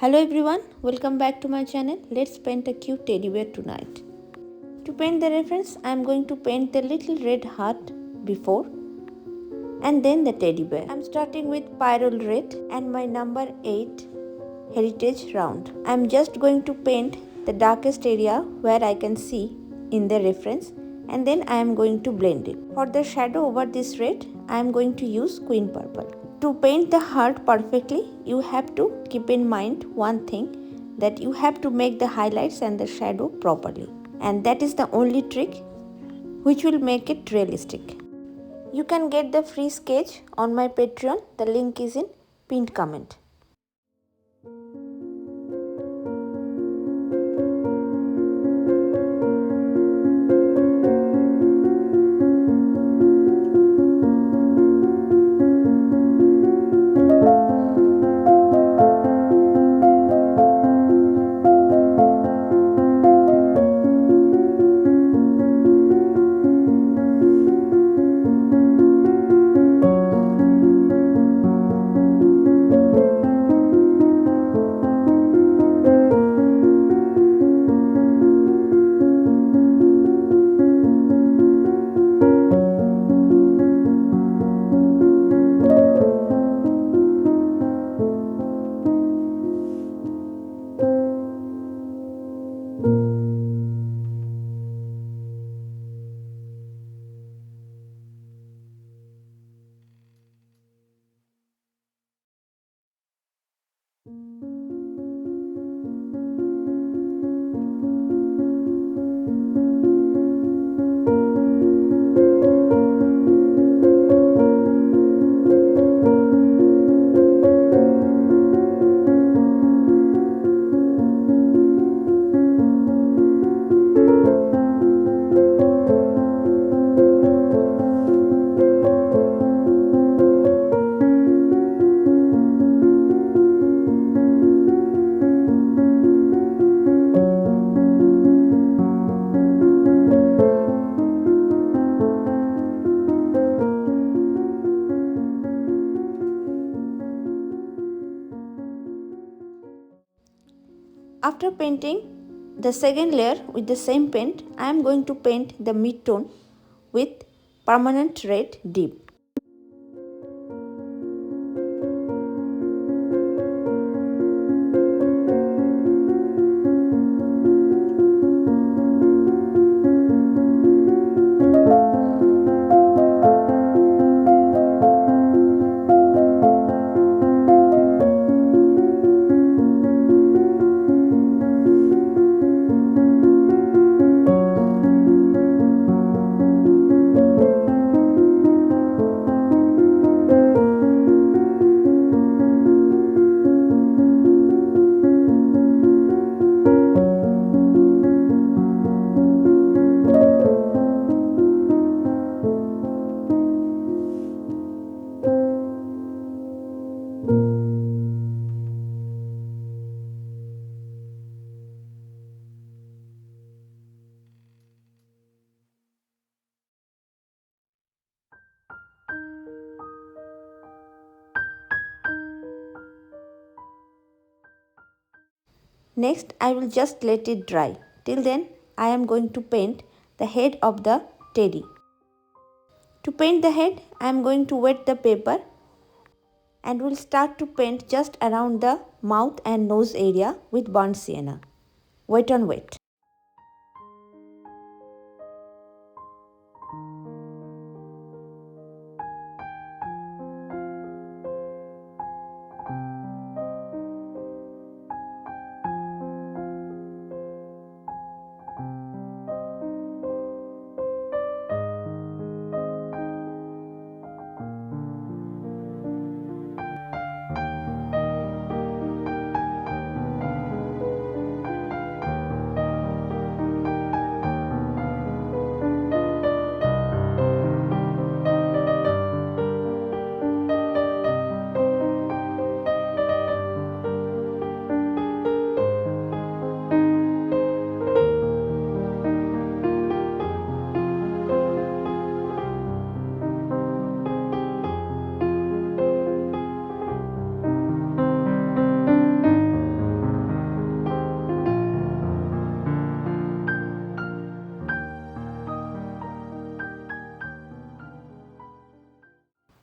Hello everyone, welcome back to my channel. Let's paint a cute teddy bear tonight. To paint the reference, I am going to paint the little red heart before and then the teddy bear. I am starting with Pyrrole Red and my number 8 Heritage Round. I am just going to paint the darkest area where I can see in the reference, and then I am going to blend it. For the shadow over this red, I am going to use Queen Purple. To paint the heart perfectly, you have to keep in mind one thing, that you have to make the highlights and the shadow properly. And that is the only trick which will make it realistic. You can get the free sketch on my Patreon. The link is in pinned comment. After painting the second layer with the same paint, I am going to paint the mid-tone with permanent red dip. Next, I will just let it dry. Till then, I am going to paint the head of the teddy. To paint the head, I am going to wet the paper and will start to paint just around the mouth and nose area with burnt sienna. Wet on wet.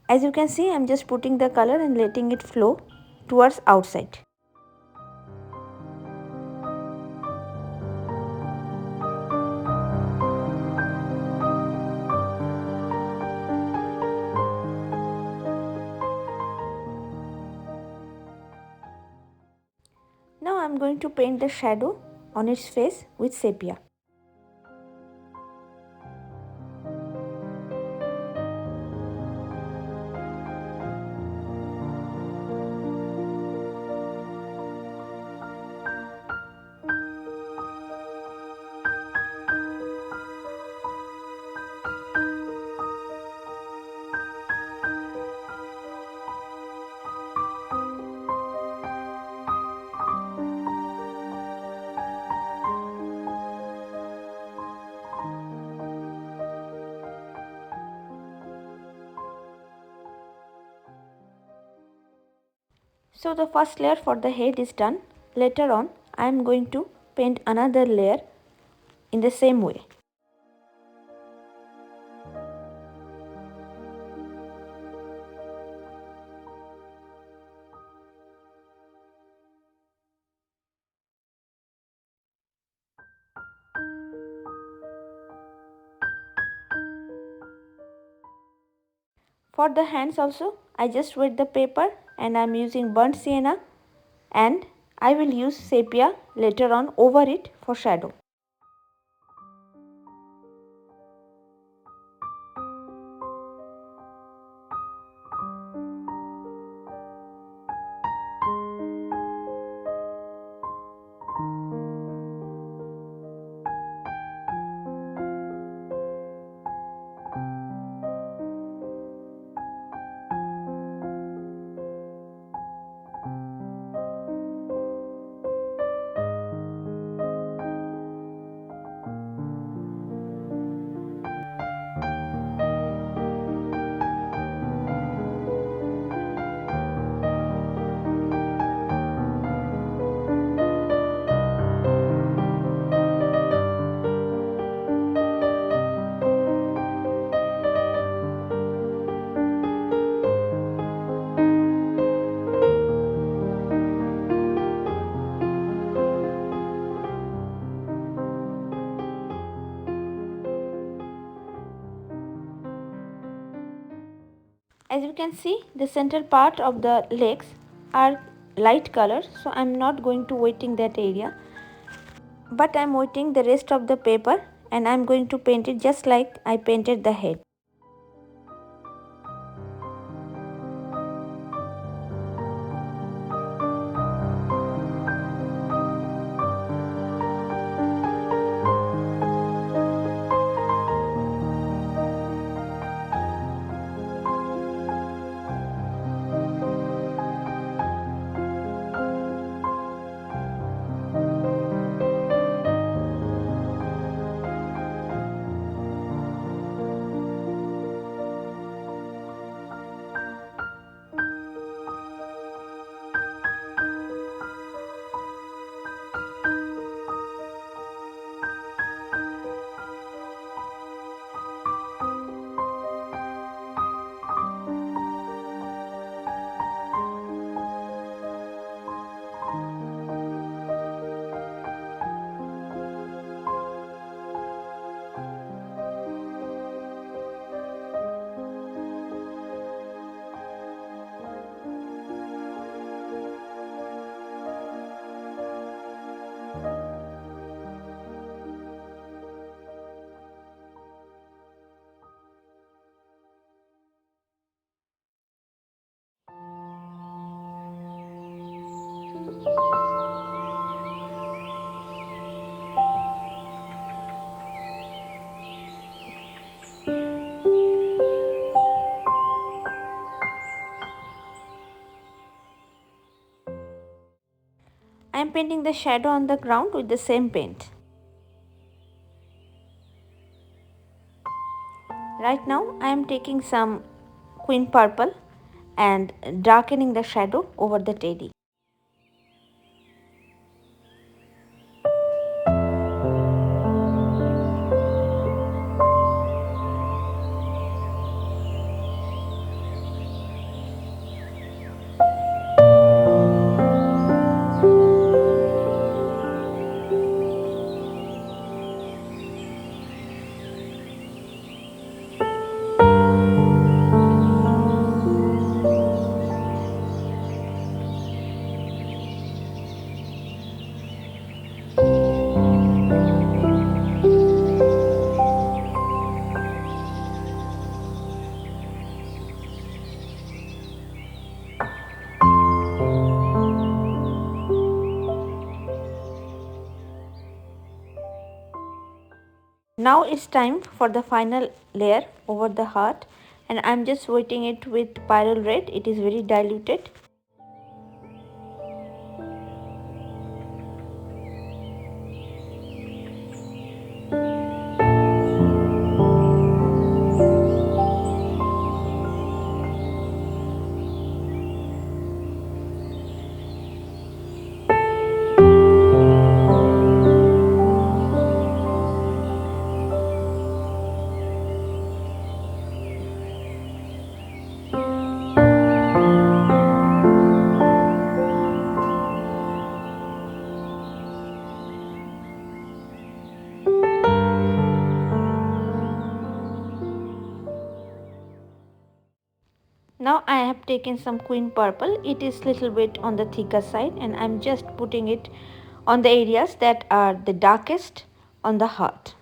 As you can see, I'm just putting the color and letting it flow towards outside. Now I'm going to paint the shadow on its face with sepia. So the first layer for the head is done. Later on, I am going to paint another layer in the same way. For the hands also, I just wet the paper and I am using burnt sienna, and I will use sepia later on over it for shadow. As you can see, the center part of the legs are light color, so I am not going to wetting that area, but I am wetting the rest of the paper and I am going to paint it just like I painted the head. I am painting the shadow on the ground with the same paint. Right now I am taking some queen purple and darkening the shadow over the teddy. Now it's time for the final layer over the heart, and I'm just wetting it with pyrrole red. It is very diluted. Now I have taken some queen purple. It is little bit on the thicker side, and I'm just putting it on the areas that are the darkest on the heart.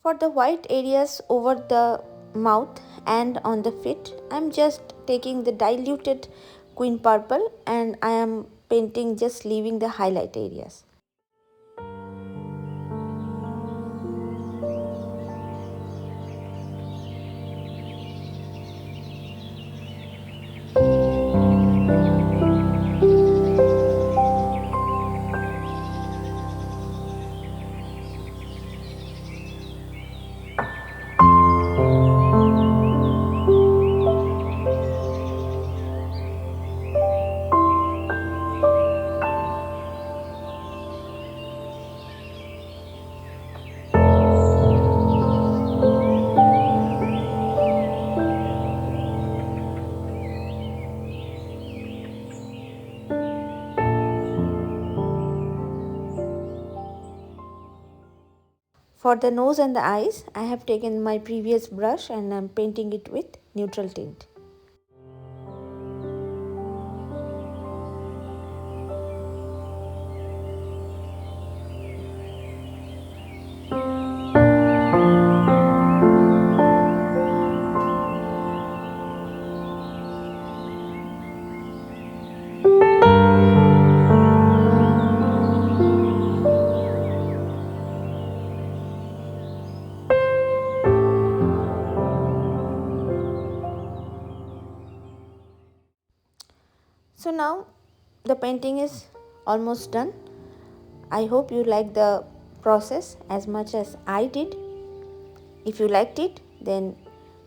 For the white areas over the mouth and on the feet, I'm just taking the diluted queen purple and I am painting, just leaving the highlight areas. For the nose and the eyes, I have taken my previous brush and I'm painting it with neutral tint. So now the painting is almost done. I hope you like the process as much as I did. If you liked it, then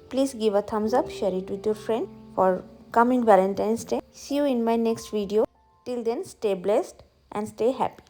please give a thumbs up, share it with your friend for coming Valentine's Day. See you in my next video. Till then, stay blessed and stay happy.